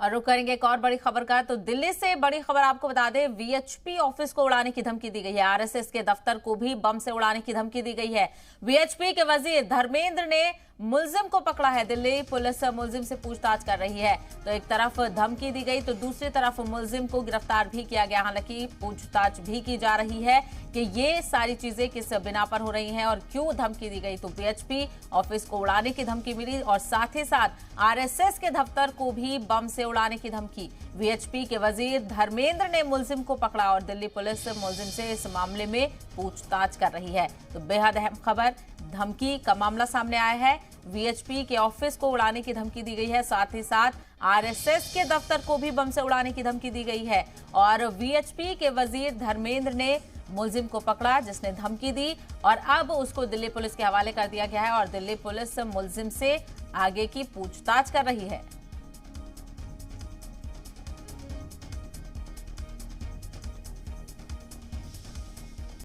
और रुक करेंगे एक और बड़ी खबर का। तो दिल्ली से बड़ी खबर आपको बता दें, वीएचपी ऑफिस को उड़ाने की धमकी दी गई है। आरएसएस के दफ्तर को भी बम से उड़ाने की धमकी दी गई है। वीएचपी के वजीर धर्मेंद्र ने मुलजिम को पकड़ा है। दिल्ली पुलिस मुलजिम से पूछताछ कर रही है। तो एक तरफ धमकी दी गई तो दूसरी तरफ मुलजिम को गिरफ्तार भी किया गया। हालांकि पूछताछ भी की जा रही है कि ये सारी चीजें किस बिना पर हो रही हैं और क्यों धमकी दी गई। तो वीएचपी ऑफिस को उड़ाने की धमकी मिली और साथ ही साथ आरएसएस के दफ्तर को भी बम से उड़ाने की धमकी। वीएचपी के वजीर धर्मेंद्र ने मुलजिम को पकड़ा और दिल्ली पुलिस मुलजिम से इस मामले में पूछताछ कर रही है। तो बेहद अहम खबर, धमकी का मामला सामने आया है। वीएचपी के ऑफिस को उड़ाने की धमकी दी गई है, साथ ही साथ आरएसएस के दफ्तर को भी बम से उड़ाने की धमकी दी गई है। और वीएचपी के वजीर धर्मेंद्र ने मुलजिम को पकड़ा जिसने धमकी दी और अब उसको दिल्ली पुलिस के हवाले कर दिया गया है और दिल्ली पुलिस मुलजिम से आगे की पूछताछ कर रही है।